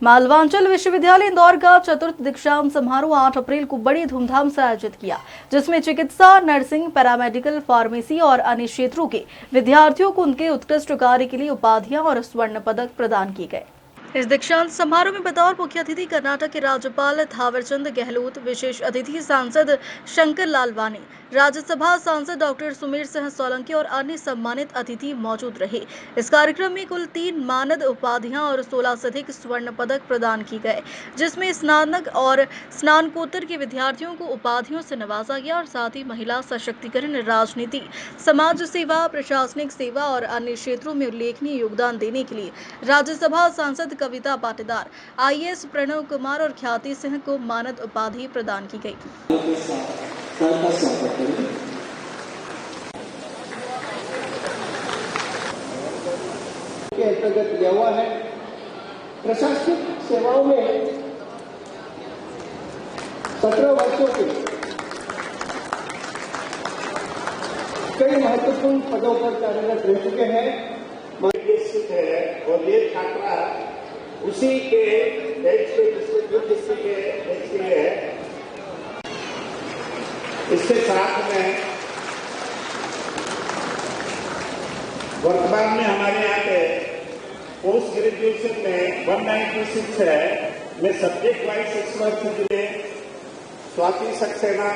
मालवांचल विश्वविद्यालय इंदौर का चतुर्थ दीक्षांत समारोह 8 अप्रैल को बड़ी धूमधाम से आयोजित किया, जिसमें चिकित्सा, नर्सिंग, पैरामेडिकल, फार्मेसी और अन्य क्षेत्रों के विद्यार्थियों को उनके उत्कृष्ट कार्य के लिए उपाधियां और स्वर्ण पदक प्रदान किए गए। इस दीक्षांत समारोह में बतौर मुख्य अतिथि कर्नाटक के राज्यपाल थावरचंद गहलोत, विशेष अतिथि सांसद शंकर लालवानी, राज्यसभा सांसद डॉक्टर सुमेर सिंह सोलंकी और अन्य सम्मानित अतिथि मौजूद रहे। इस कार्यक्रम में कुल 3 मानद उपाधियां और 16 से अधिक स्वर्ण पदक प्रदान किए गए, जिसमें स्नातक और स्नातकोत्तर के विद्यार्थियों को उपाधियों से नवाजा गया और साथ ही महिला सशक्तिकरण, राजनीति, समाज सेवा, प्रशासनिक सेवा और अन्य क्षेत्रों में उल्लेखनीय योगदान देने के लिए राज्यसभा सांसद कविता पाटीदार, आईएएस प्रणव कुमार और ख्याति सिंह को मानद उपाधि प्रदान की गई। के अंतर्गत लिया हुआ है। प्रशासनिक सेवाओं में 17 वर्षों के कई महत्वपूर्ण पदों पर कार्यरत रह चुके हैं। है और ये छात्रा उसी के बैच पे जिसमें जो किसी के बैच के लिए है। इसके साथ में वर्तमान में हमारे यहाँ पे पोस्ट ग्रेजुएशन में 196 है। मैं सब्जेक्ट वाइज इस वर्ष के लिए Swati Saxena,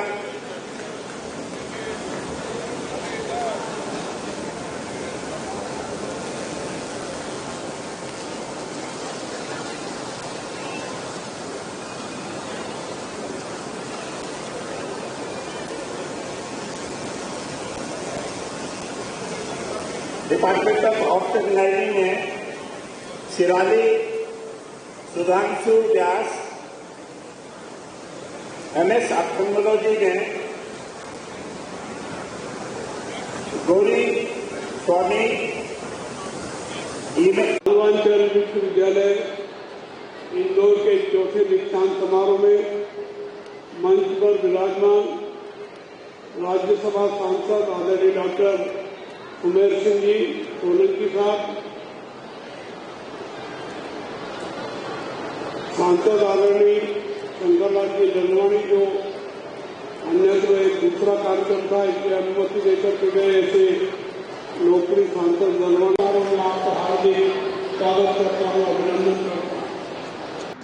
department of ophthalmology में शिराली सुधांशु व्यास, एमएस ऑप्थेल्मोलॉजी में गौरी स्वामी। मालवांचल विश्वविद्यालय इंदौर के चौथे दीक्षांत समारोह में मंच पर विराजमान राज्यसभा सांसद आदरणीय डॉक्टर सुमेर सिंह जी सोलंकी साहब, सांसद आदरणीय शंकरलाल जी ललवानी, जो अन्य तो एक दूसरा कार्यक्रम था, इसकी अनुमति देकर के गए ऐसे लोकप्रिय सांसद ललवानी, मैं आपका हार्दिक स्वागत करता हूँ, अभिनंदन करता हूँ।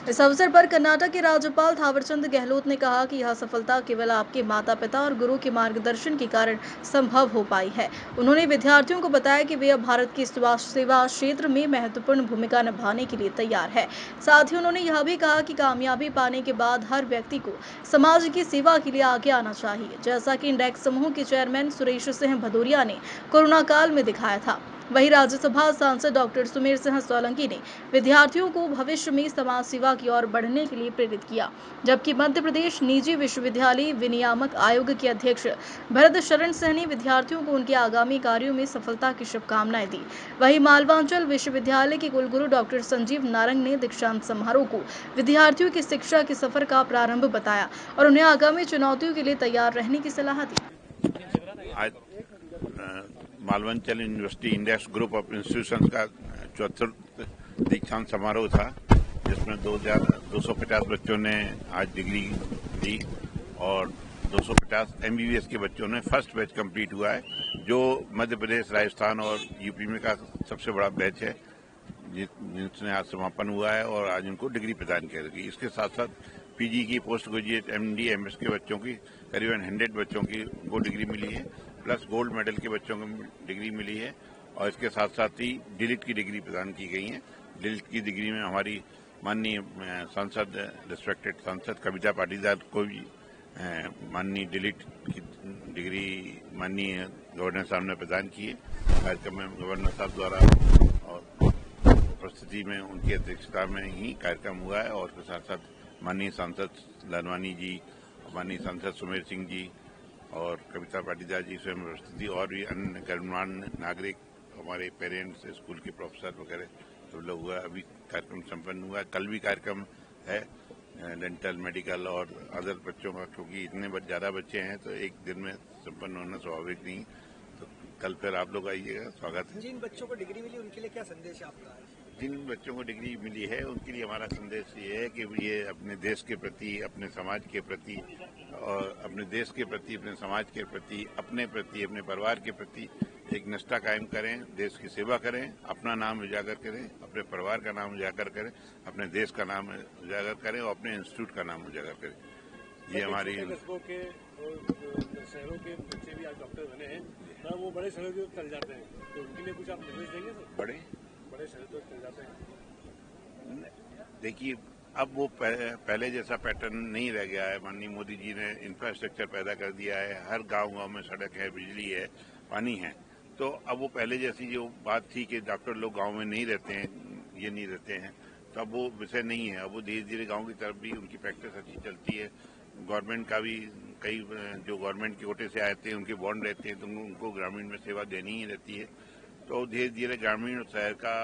इस अवसर पर कर्नाटक के राज्यपाल थावरचंद गहलोत ने कहा कि यह सफलता केवल आपके माता पिता और गुरु के मार्गदर्शन के कारण संभव हो पाई है। उन्होंने विद्यार्थियों को बताया कि वे अब भारत की सेवा क्षेत्र में महत्वपूर्ण भूमिका निभाने के लिए तैयार है। साथ ही उन्होंने यह भी कहा कि कामयाबी पाने के बाद हर व्यक्ति को समाज की सेवा के लिए आगे आना चाहिए, जैसा कि इंडेक्स समूह के चेयरमैन सुरेश सिंह भदौरिया ने कोरोना काल में दिखाया था। वहीं राज्यसभा सांसद डॉक्टर सुमेर सिंह सोलंकी ने विद्यार्थियों को भविष्य में समाज सेवा की ओर बढ़ने के लिए प्रेरित किया, जबकि मध्य प्रदेश निजी विश्वविद्यालय विनियामक आयोग के अध्यक्ष भरत शरण सिंह ने विद्यार्थियों को उनके आगामी कार्यों में सफलता की शुभकामनाएं दी। वहीं मालवांचल विश्वविद्यालय के कुलगुरु डॉक्टर संजीव नारंग ने दीक्षांत समारोह को विद्यार्थियों की शिक्षा के सफर का प्रारंभ बताया और उन्हें आगामी चुनौतियों के लिए तैयार रहने की सलाह दी। Malwanchal university index group of institutions का चतुर्थ दीक्षांत समारोह था, जिसमें 250 बच्चों ने आज डिग्री ली और 250 एमबीबीएस के बच्चों ने फर्स्ट बैच कंप्लीट हुआ है, जो मध्य प्रदेश, राजस्थान और यूपी में का सबसे बड़ा बैच है, जिसने आज समापन हुआ है और आज उनको डिग्री प्रदान की गई। इसके साथ साथ पीजी की, पोस्ट ग्रेजुएट, एमडी, एमएस के बच्चों की करीबन 100 बच्चों की वो डिग्री मिली है, प्लस गोल्ड मेडल के बच्चों को डिग्री मिली है और इसके साथ साथ ही डिलीट की डिग्री प्रदान की गई है। डिलीट की डिग्री में हमारी माननीय सांसद, रिस्पेक्टेड सांसद कविता पाटीदार को भी माननीय डिलीट की डिग्री माननीय गवर्नर साहब ने प्रदान की है। कार्यक्रम में गवर्नर साहब द्वारा और उपस्थिति में उनकी अध्यक्षता में ही कार्यक्रम हुआ है और उसके साथ साथ माननीय सांसद लालवानी जी, माननीय सांसद सुमेर सिंह जी और कविता पाटीदार जी स्वयं उपस्थिति और भी अन्य गणमान्य नागरिक, हमारे पेरेंट्स, स्कूल के प्रोफेसर वगैरह सब लोग हुआ। अभी कार्यक्रम संपन्न हुआ। कल भी कार्यक्रम है, डेंटल, मेडिकल और अदर बच्चों का, क्योंकि इतने ज़्यादा बच्चे हैं तो एक दिन में संपन्न होना स्वाभाविक नहीं। तो कल फिर आप लोग आइएगा, स्वागत है। जिन बच्चों को डिग्री मिली उनके लिए क्या संदेश है आपका? जिन बच्चों को डिग्री मिली है उनके लिए हमारा संदेश ये है कि ये अपने देश के प्रति, अपने समाज के प्रति और अपने देश के प्रति, अपने समाज के प्रति, अपने परिवार के प्रति एक निष्ठा कायम करें, देश की सेवा करें, अपना नाम उजागर करें, अपने परिवार का नाम उजागर करें, अपने देश का नाम उजागर करें और अपने इंस्टीट्यूट का नाम उजागर करें। ये हमारी कस्बों के और शहरों के बच्चे भी आज डॉक्टर बने हैं, तो वो बड़े शहरों की चल जाते हैं, तो उनके लिए कुछ आप निर्देश देंगे सर? बड़े शहरों तक चल जाते हैं। देखिए, अब वो पहले जैसा पैटर्न नहीं रह गया है। माननीय मोदी जी ने इंफ्रास्ट्रक्चर पैदा कर दिया है, हर गांव में सड़क है, बिजली है, पानी है। तो अब वो पहले जैसी जो बात थी कि डॉक्टर लोग गांव में नहीं रहते हैं, ये नहीं रहते हैं, तो अब वो विषय नहीं है। अब वो धीरे धीरे गांव की तरफ भी उनकी प्रैक्टिस अच्छी चलती है। गवर्नमेंट का भी कई जो गवर्नमेंट के कोटे से आए थे उनके बॉन्ड रहते हैं, तो उनको ग्रामीण में सेवा देनी ही रहती है। तो धीरे धीरे ग्रामीण और शहर का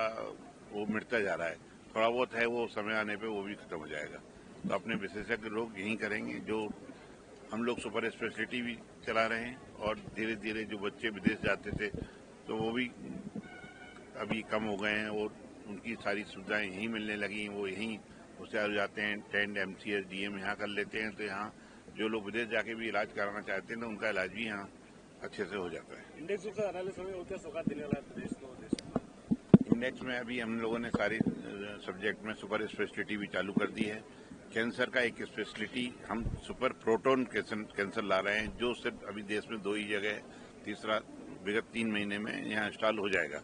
वो मिटता जा रहा है। थोड़ा बहुत है, वो समय आने पे वो भी खत्म हो जाएगा। तो अपने विशेषज्ञ लोग यही करेंगे। जो हम लोग सुपर स्पेशलिटी भी चला रहे हैं और धीरे धीरे जो बच्चे विदेश जाते थे तो वो भी अभी कम हो गए हैं और उनकी सारी सुविधाएं यहीं मिलने लगी हैं। वो यहीं होशियार हो जाते हैं, टेंड MCS DM यहाँ कर लेते हैं। तो यहाँ जो लोग विदेश जाके भी इलाज कराना चाहते हैं तो उनका इलाज भी यहाँ अच्छे से हो जाता है। इंडेक्स में सौगात देने वाला प्रदेश को इंडेक्स में अभी हम लोगों ने सारी सब्जेक्ट में सुपर स्पेशलिटी भी चालू कर दी है। कैंसर का एक स्पेशलिटी हम सुपर प्रोटोन कैंसर ला रहे हैं, जो सिर्फ अभी देश में 2 ही जगह है। तीसरा विगत 3 महीने में यहाँ इंस्टॉल हो जाएगा,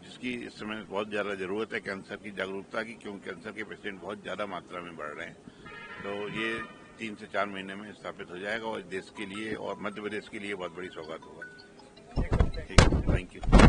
जिसकी इस समय बहुत ज़्यादा ज़रूरत है कैंसर की जागरूकता की, क्योंकि कैंसर के पेशेंट बहुत ज़्यादा मात्रा में बढ़ रहे हैं। तो ये 3 से 4 महीने में स्थापित हो जाएगा और देश के लिए और मध्य प्रदेश के लिए बहुत बड़ी सौगात होगा। ठीक है, थैंक यू।